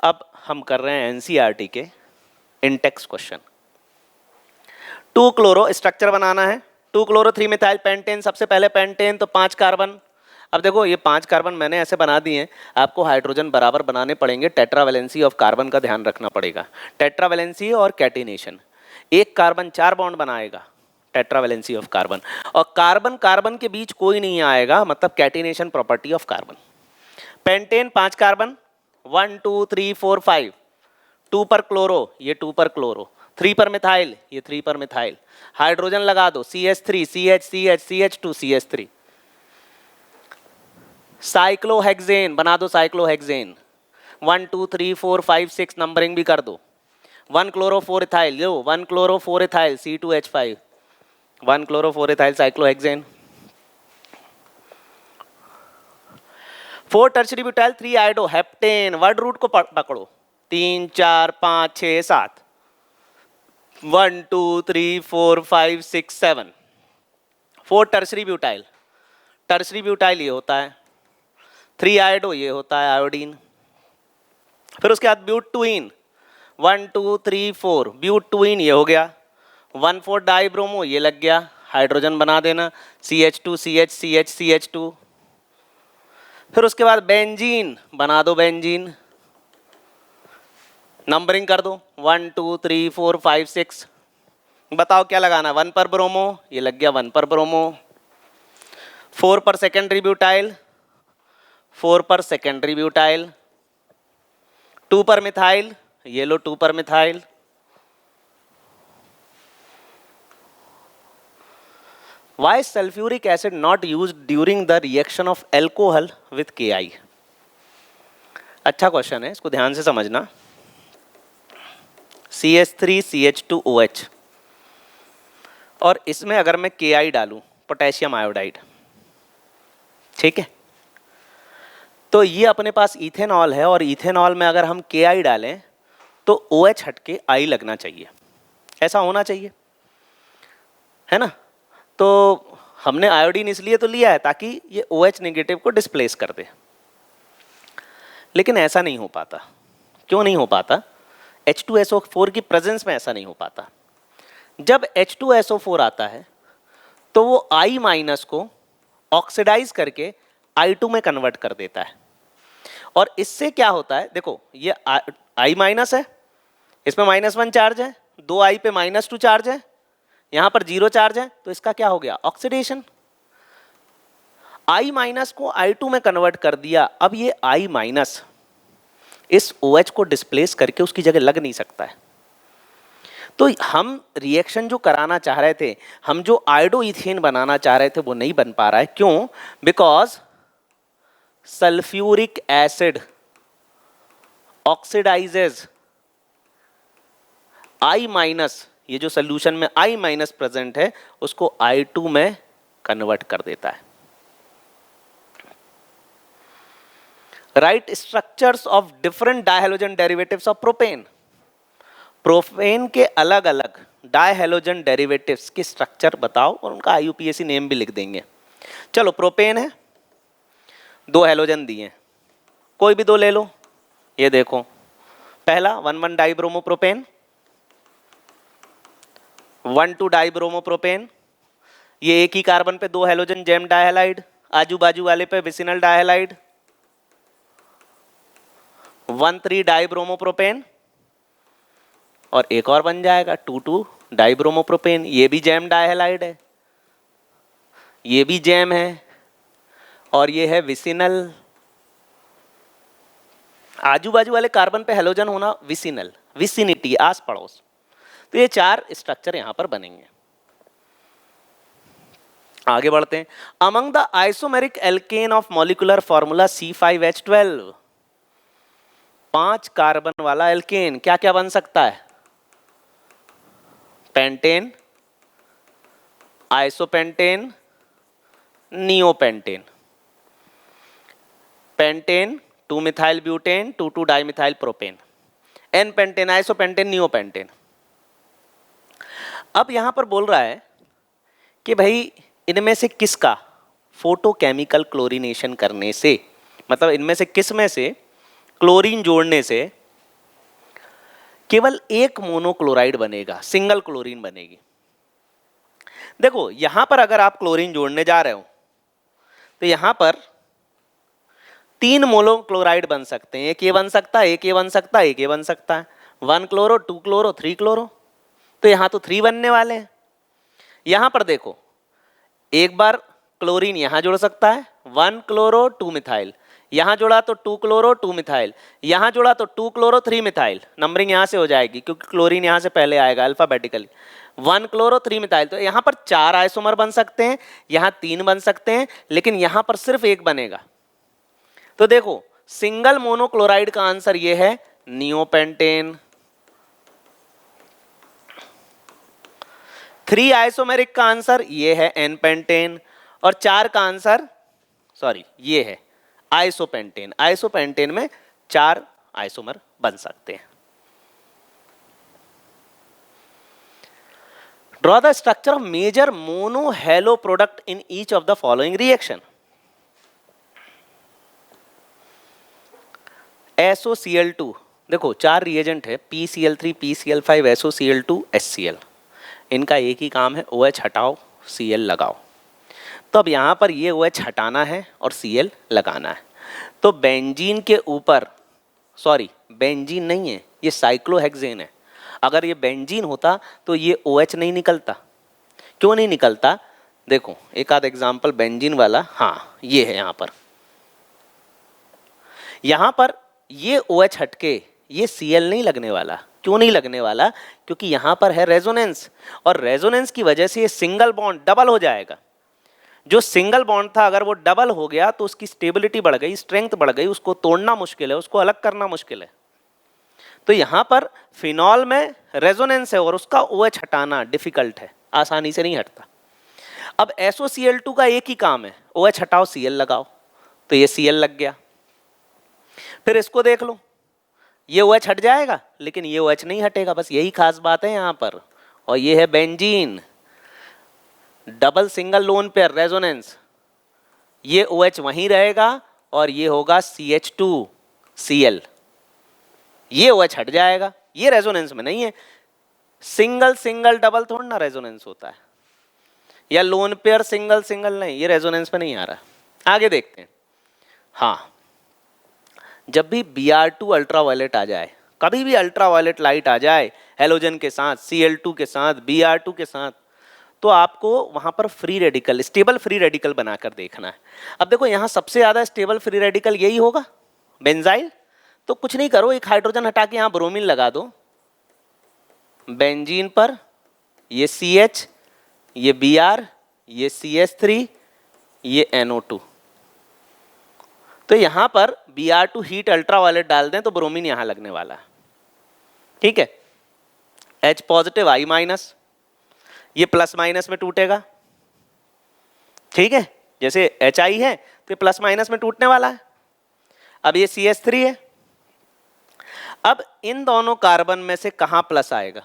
अब हम कर रहे हैं एनसीईआरटी के इंटेक्स क्वेश्चन। 2 क्लोरो स्ट्रक्चर बनाना है, 2 क्लोरो 3 मिथाइल पेंटेन। सबसे पहले पेंटेन तो 5 कार्बन। अब देखो ये 5 कार्बन मैंने ऐसे बना दिए हैं, आपको हाइड्रोजन बराबर बनाने पड़ेंगे। टेट्रावैलेंसी ऑफ कार्बन का ध्यान रखना पड़ेगा, टेट्रावैलेंसी और कैटिनेशन। एक कार्बन 4 बॉन्ड बनाएगा, टेट्रावैलेंसी ऑफ कार्बन, और कार्बन कार्बन के बीच कोई नहीं आएगा, मतलब catenation property of carbon. Pentane 5 carbon, 1 2 3 4 5, 2 पर क्लोरो, ये 2 पर क्लोरो, 3 पर मिथाइल, ये 3 पर मिथाइल। हाइड्रोजन लगा दो, CH3 CH CH CH2 CH3। Cyclohexane बना दो, साइक्लोहेक्सेन 1 2 3 4 5 6 नंबरिंग भी कर दो। 1 क्लोरो 4 इथाइल, लो 1 chloro 4 ethyl C2H5, 1 chloro 4 ethyl cyclohexane. 4 tertiary butyl 3 iodo heptane. Word root को पकड़ो, 3 4 5 6 7, 1 2 3 4 5 6 7। 4 टर्शरी ब्यूटाइल, टर्शरी ब्यूटाइल ये होता है, 3 आयोडो ये होता है आयोडीन। फिर उसके बाद ब्यूटुइन, 1 2 3 4, ब्यूटुइन ये हो गया। 1 4 डाइब्रोमो ये लग गया, हाइड्रोजन बना देना, CH2 CH CH CH2। फिर उसके बाद बेंजीन बना दो, बेंजीन नंबरिंग कर दो, 1 2 3 4 5 6। बताओ क्या लगाना, 1 पर ब्रोमो, ये लग गया 1 पर ब्रोमो। 4 पर सेकेंडरी ब्यूटाइल, 4 पर सेकेंडरी ब्यूटाइल। 2 पर मिथाइल, ये लो 2 पर methyl. Why is sulfuric acid not used during the reaction of alcohol with Ki? अच्छा क्वेश्चन है, इसको ध्यान से समझना। CH3 CH2OH, और इसमें अगर मैं Ki डालूं, पोटेशियम आयोडाइड, ठीक है, तो ये अपने पास इथेनॉल है, और इथेनॉल में अगर हम Ki डालें तो OH हटके I लगना चाहिए, ऐसा होना चाहिए, है ना। तो हमने आयोडीन इसलिए तो लिया है ताकि ये OH नेगेटिव को डिस्प्लेस कर दे, लेकिन ऐसा नहीं हो पाता। क्यों नहीं हो पाता? H2SO4 की प्रेजेंस में ऐसा नहीं हो पाता। जब H2SO4 आता है तो वो I माइनस को ऑक्सीडाइज करके I2 में कन्वर्ट कर देता है, और इससे क्या होता है, देखो ये I माइनस है, इसमें -1 चार्ज है, 2I पे -2 चार्ज है, यहां पर 0 चार्ज है, तो इसका क्या हो गया, ऑक्सीडेशन। I माइनस को I2 में कन्वर्ट कर दिया। अब ये I माइनस इस OH को डिस्प्लेस करके उसकी जगह लग नहीं सकता है। तो हम रिएक्शन जो कराना चाह रहे थे, हम जो आयोडो इथेन बनाना चाह रहे थे, वो नहीं बन पा रहा है। क्यों? Because sulphuric acid oxidises I minus, ये जो सोल्यूशन में I माइनस प्रेजेंट है उसको I2 में कन्वर्ट कर देता है। Write structures of different dihalogen derivatives of propane. Propane के अलग अलग डायहेलोजन डेरिवेटिव्स के स्ट्रक्चर बताओ, और उनका IUPAC नेम भी लिख देंगे। चलो प्रोपेन है, 2 हेलोजन दिए हैं, कोई भी 2 ले लो। ये देखो, पहला 1 डाइब्रोमो प्रोपेन, 1 2 डाइब्रोमो प्रोपेन, ये एक ही कार्बन पे 2 हेलोजन जेम डायहेलाइड, आजू बाजू वाले पे विसिनल डायहेलाइड। 1 3 डाइब्रोमो प्रोपेन, और एक और बन जाएगा 2 2 डाइब्रोमो प्रोपेन, ये भी जेम डायहेलाइड है, ये भी जेम है, और ये है विसिनल। आजू बाजू वाले कार्बन पे हेलोजन होना विसिनल, विसिनिटी, आस पड़ोस। तो ये 4 स्ट्रक्चर यहां पर बनेंगे। आगे बढ़ते हैं। Among the isomeric alkane of molecular formula C5H12, 5 carbon वाला एल्केन क्या क्या बन सकता है? Pentane, isopentane, neopentane. Pentane 2 methyl butane, 2 2 dimethyl propane, n pentane, isopentane, neopentane. अब यहां पर बोल रहा है कि भाई इनमें से किसका फोटोकेमिकल क्लोरीनेशन करने से, मतलब इनमें से किस में से क्लोरीन जोड़ने से केवल एक मोनोक्लोराइड बनेगा, सिंगल क्लोरीन बनेगी। देखो यहां पर अगर आप क्लोरीन जोड़ने जा रहे हो तो यहां पर 3 मोनोक्लोराइड बन सकते हैं, एक ये बन सकता है, एक ये बन सकता है, एक ये बन सकता है, 1 क्लोरो, 2 क्लोरो, 3 क्लोरो। तो यहां तो 3 बनने वाले हैं। यहां पर देखो एक बार क्लोरीन यहां जुड़ सकता है, 1 क्लोरो 2 मिथाइल, यहां जुड़ा तो 2 क्लोरो 2 मिथाइल, यहां जुड़ा तो 2 क्लोरो 3 मिथाइल। नंबरिंग यहां से हो जाएगी क्योंकि क्लोरीन यहां से पहले आएगा अल्फाबेटिकली। 1 क्लोरो 3 मिथाइल, तो यहां पर 4 आइसोमर बन सकते हैं, यहां 3 बन सकते हैं, लेकिन यहां पर सिर्फ एक बनेगा। तो देखो सिंगल मोनोक्लोराइड का आंसर ये है नियोपेंटेन। 3 आइसोमेरिक का आंसर ये है एन पेंटेन, और 4 का आंसर सॉरी ये है आइसोपेंटेन। आइसोपेंटेन में 4 आइसोमर बन सकते हैं। Draw the structure of major mono halo product in each of the following reaction. SOCl2, देखो 4 रिएजेंट है, PCl3, PCl5, SOCl2, HCl। इनका एक ही काम है OH हटाओ, Cl लगाओ। तो अब यहाँ पर ये OH हटाना है और Cl लगाना है। तो बेंजीन के ऊपर, सॉरी बेंजीन नहीं है, ये साइक्लोहेक्सेन है। अगर ये बेंजीन होता तो ये OH नहीं निकलता। क्यों नहीं निकलता? देखो एक आध एग्जाम्पल बेंजीन वाला, हाँ ये है यहाँ पर ये OH हटके ये Cl नहीं लगने वाला। क्यों नहीं लगने वाला? क्योंकि यहाँ पर है रेजोनेंस, और रेजोनेंस की वजह से ये सिंगल बॉन्ड डबल हो जाएगा। जो सिंगल बॉन्ड था अगर वो डबल हो गया तो उसकी स्टेबिलिटी बढ़ गई, स्ट्रेंथ बढ़ गई, उसको तोड़ना मुश्किल है, उसको अलग करना मुश्किल है। तो यहाँ पर फिनॉल में रेजोनेंस है और उसका OH हटाना डिफिकल्ट है, आसानी से नहीं हटता। अब SOCl2 का एक ही काम है, OH हटाओ Cl लगाओ, तो ये Cl लग गया। फिर इसको देख लो, ये OH हट जाएगा लेकिन ये OH नहीं हटेगा, बस यही खास बात है यहाँ पर। और ये है benzene, double single lone pair resonance, ये OH वहीं रहेगा और ये होगा CH2Cl, ये OH हट जाएगा, ये रेजोनेंस में नहीं है। सिंगल सिंगल डबल थोड़ा ना रेजोनेंस होता है, या लोन पेयर सिंगल सिंगल नहीं, ये रेजोनेंस में नहीं आ रहा। आगे देखते हैं। हाँ, जब भी Br2 अल्ट्रावायलेट आ जाए, कभी भी अल्ट्रावायलेट लाइट आ जाए हेलोजन के साथ, Cl2 के साथ, Br2 के साथ, तो आपको वहां पर free radical, stable free radical बनाकर देखना है। अब देखो यहाँ सबसे ज्यादा स्टेबल फ्री रेडिकल यही होगा, बेंजाइल। तो कुछ नहीं करो, एक हाइड्रोजन हटा के यहाँ ब्रोमीन लगा दो बेंजीन पर, ये CH, ये Br, ये CH3, ये NO2। तो यहां पर Br2 हीट अल्ट्रावायलेट डाल दें तो ब्रोमीन यहां लगने वाला है, ठीक है। H पॉजिटिव I माइनस, ये प्लस माइनस में टूटेगा, ठीक है। जैसे HI है तो ये प्लस माइनस में टूटने वाला है। अब ये CH3 है, अब इन दोनों कार्बन में से कहां प्लस आएगा?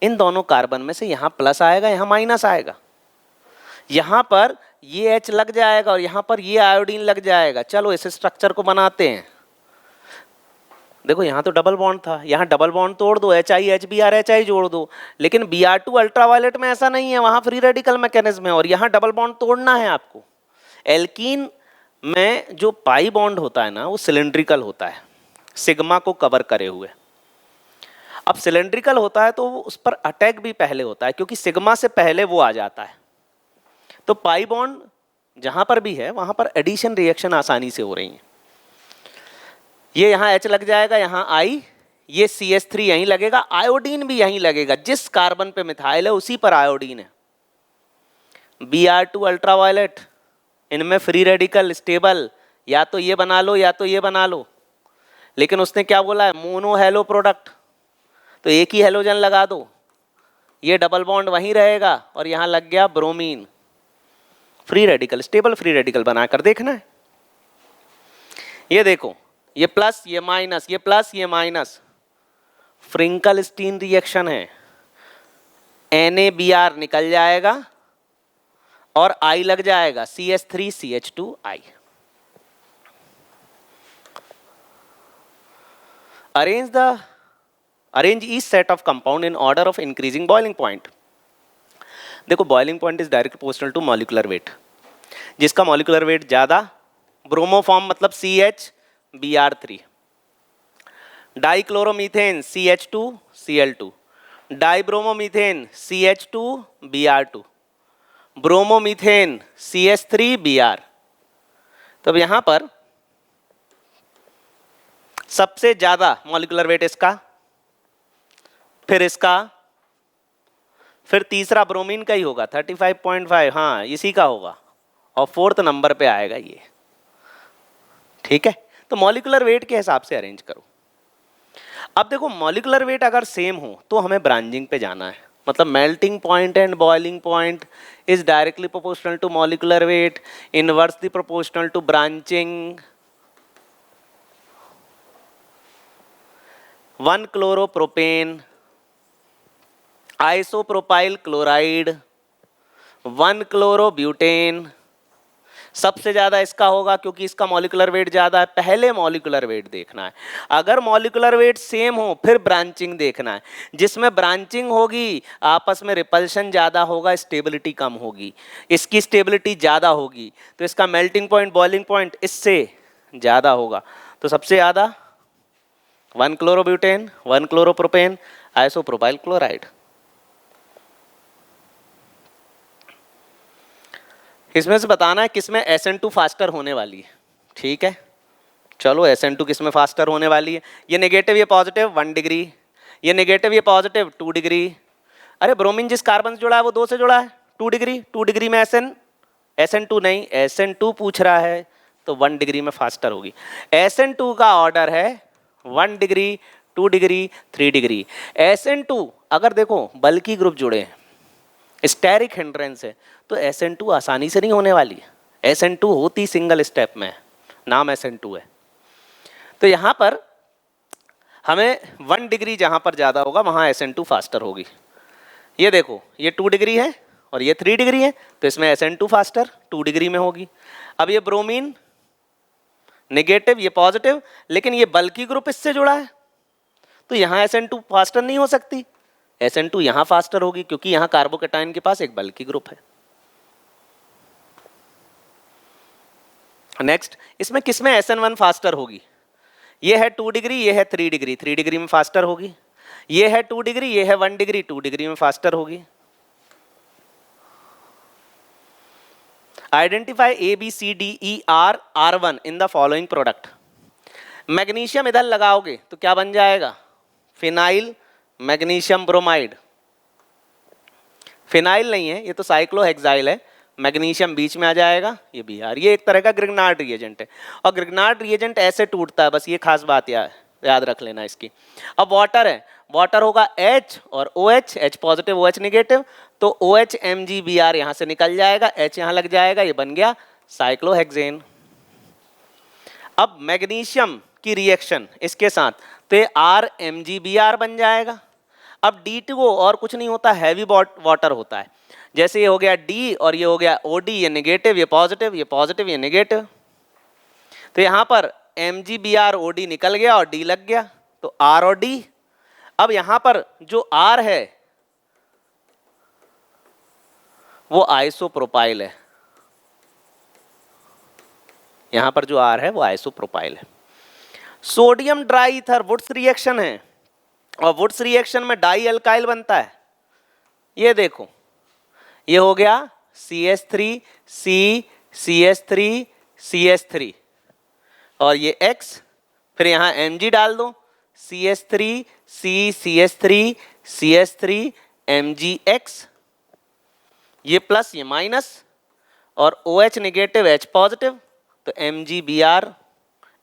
इन दोनों कार्बन में से यहां प्लस आएगा, यहां माइनस आएगा। यहां पर ये H लग जाएगा और यहां पर ये आयोडीन लग जाएगा। चलो इस स्ट्रक्चर को बनाते हैं। देखो यहां तो डबल बॉन्ड था, यहां डबल बॉन्ड तोड़ दो, HI HBr HI जोड़ दो। लेकिन Br2 अल्ट्रावायलेट में ऐसा नहीं है, वहां फ्री रेडिकल मैकेनिज्म है और यहां डबल बॉन्ड तोड़ना है आपको। एल्कीन में जो पाई बॉन्ड होता है ना, वो सिलेंड्रिकल होता है, सिग्मा को कवर करे हुए। अब सिलेंड्रिकल होता है तो उस पर अटैक भी पहले होता है, क्योंकि सिग्मा से पहले वो आ जाता है। तो पाई बॉन्ड जहां पर भी है वहां पर एडिशन रिएक्शन आसानी से हो रही है। ये यहां H लग जाएगा, यहां I, ये CH3 यहीं लगेगा, आयोडीन भी यहीं लगेगा। जिस कार्बन पे मिथाइल है उसी पर आयोडीन है। Br2 अल्ट्रावायलेट, इनमें फ्री रेडिकल स्टेबल, या तो ये बना लो या तो ये बना लो। लेकिन उसने क्या बोला है? मोनो हेलो प्रोडक्ट, तो एक ही हेलोजन लगा दो, ये डबल बॉन्ड वहीं रहेगा और यहां लग गया bromine. Free radical, stable free radical बनाकर देखना है। ये देखो, ये प्लस ये माइनस, ये प्लस ये माइनस, फ्रिंकल-स्टीन रिएक्शन है। NaBr निकल जाएगा और I लग जाएगा, CH3CH2I। Arrange the arrange each set of compound in order of increasing boiling point. देखो boiling point is direct proportional to molecular weight, जिसका मॉलिक्यूलर वेट ज़्यादा, ब्रोमोफॉर्म मतलब CH Br3, dichloromethane CH2Cl2, dibromomethane CH2Br2, bromomethane CH3Br। तो अब यहाँ पर सबसे ज़्यादा मॉलिक्यूलर वेट इसका, फिर इसका, फिर तीसरा ब्रोमीन का ही होगा 35.5, हाँ इसी का होगा, और फोर्थ नंबर पे आएगा ये। ठीक है, तो मॉलिक्यूलर वेट के हिसाब से अरेंज करो। अब देखो मॉलिक्यूलर वेट अगर सेम हो तो हमें ब्रांचिंग पे जाना है, मतलब melting point and boiling point is directly proportional to molecular weight, inversely proportional to branching. 1 chloropropane, isopropyl chloride, 1 chlorobutane, सबसे ज़्यादा इसका होगा क्योंकि इसका मॉलिक्यूलर वेट ज़्यादा है। पहले मॉलिक्यूलर वेट देखना है, अगर मॉलिक्यूलर वेट सेम हो फिर ब्रांचिंग देखना है। जिसमें ब्रांचिंग होगी आपस में रिपल्शन ज़्यादा होगा, स्टेबिलिटी कम होगी। इसकी स्टेबिलिटी ज़्यादा होगी तो इसका मेल्टिंग पॉइंट बॉइलिंग पॉइंट इससे ज़्यादा होगा। तो सबसे ज़्यादा 1 क्लोरोब्यूटेन, 1 क्लोरोप्रोपेन, आइसोप्रोपाइल क्लोराइड। इसमें से बताना है किसमें SN2 फास्टर होने वाली है। ठीक है, चलो SN2 किसमें फास्टर होने वाली है। ये नेगेटिव ये पॉजिटिव 1 डिग्री, ये नेगेटिव ये पॉजिटिव 2 डिग्री। अरे ब्रोमीन जिस कार्बन से जुड़ा है वो 2 से जुड़ा है, 2 डिग्री, 2 डिग्री में SN2 नहीं, SN2 पूछ रहा है तो 1 डिग्री में फास्टर होगी। SN2 का ऑर्डर है 1 डिग्री, 2 डिग्री, 3 डिग्री। SN2 अगर देखो बल्कि ग्रुप जुड़े हैं, स्टेरिक हिंड्रेंस है, तो SN2 आसानी से नहीं होने वाली है। SN2 होती सिंगल स्टेप में, नाम SN2 है। तो यहाँ पर हमें 1 डिग्री जहाँ पर ज़्यादा होगा वहाँ SN2 फास्टर होगी। ये देखो ये 2 डिग्री है और ये 3 डिग्री है, तो इसमें SN2 फास्टर 2 डिग्री में होगी। अब ये ब्रोमीन नेगेटिव ये पॉजिटिव, लेकिन ये बल्कि ग्रुप इससे जुड़ा है तो यहाँ SN2 फास्टर नहीं हो सकती, SN2 यहाँ फास्टर होगी क्योंकि यहाँ कार्बोकेटाइन के पास एक बल्कि ग्रुप है। नेक्स्ट, इसमें किसमें SN1 फास्टर होगी। ये है 2 डिग्री, ये है 3 डिग्री, 3 डिग्री में फास्टर होगी। ये है 2 डिग्री, ये है 1 डिग्री, 2 डिग्री में फास्टर होगी। Identify ABCDER R1 in the following product. Magnesium इधर लगाओगे तो क्या बन जाएगा, फिनाइल मैग्नीशियम ब्रोमाइड। फिनाइल नहीं है, ये तो साइक्लोहेक्साइल है, मैग्नीशियम बीच में आ जाएगा, ये Br। ये एक तरह का ग्रिग्नार्ड रिएजेंट है, और ग्रिग्नार्ड रिएजेंट ऐसे टूटता है, बस ये खास बात याद रख लेना इसकी। अब वाटर है, वाटर होगा H और OH, H positive OH negative, तो OH MgBr यहाँ से निकल जाएगा, H यहाँ लग जाएगा, ये बन गया साइक्लोहेक्सेन। अब मैग्नीशियम की रिएक्शन इसके साथ तो ये RMgBr बन जाएगा। अब D2O और कुछ नहीं होता, हैवी वाटर होता है। जैसे ये हो गया D और ये हो गया OD, ये नेगेटिव ये पॉजिटिव, ये पॉजिटिव ये नेगेटिव, तो यहाँ पर MgBr OD निकल गया और D लग गया, तो R और D। अब यहाँ पर जो R है वो आइसोप्रोपाइल है, यहाँ पर जो R है वो आइसोप्रोपाइल है। Sodium dry ether Wurtz reaction है, और वुड्स रिएक्शन में डाई अल्काइल बनता है। ये देखो ये हो गया CH3 C CH3 CH3 और ये X, फिर यहाँ Mg डाल दो, CH3 C CH3 CH3 MgX, ये प्लस ये माइनस, और OH निगेटिव H पॉजिटिव, तो MgBr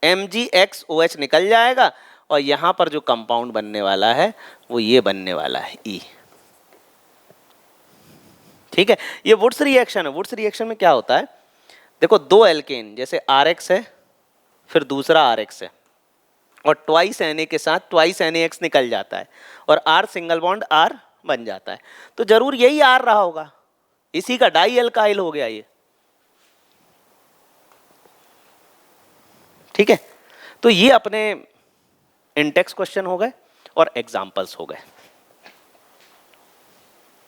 MgX OH निकल जाएगा, और यहाँ पर जो कंपाउंड बनने वाला है वो ये बनने वाला है E। ठीक है, ये वुड्स रिएक्शन है। वुड्स रिएक्शन में क्या होता है, देखो दो एल्केन, जैसे RX है फिर दूसरा RX है, और ट्वाइस Na के साथ ट्वाइस NaX निकल जाता है, और R सिंगल बॉन्ड R बन जाता है, तो जरूर यही R रहा होगा, इसी का डाई अल्काइल हो गया ये। ठीक है, तो ये अपने इंटेक्स क्वेश्चन हो गए, और एग्जाम्पल्स हो गए।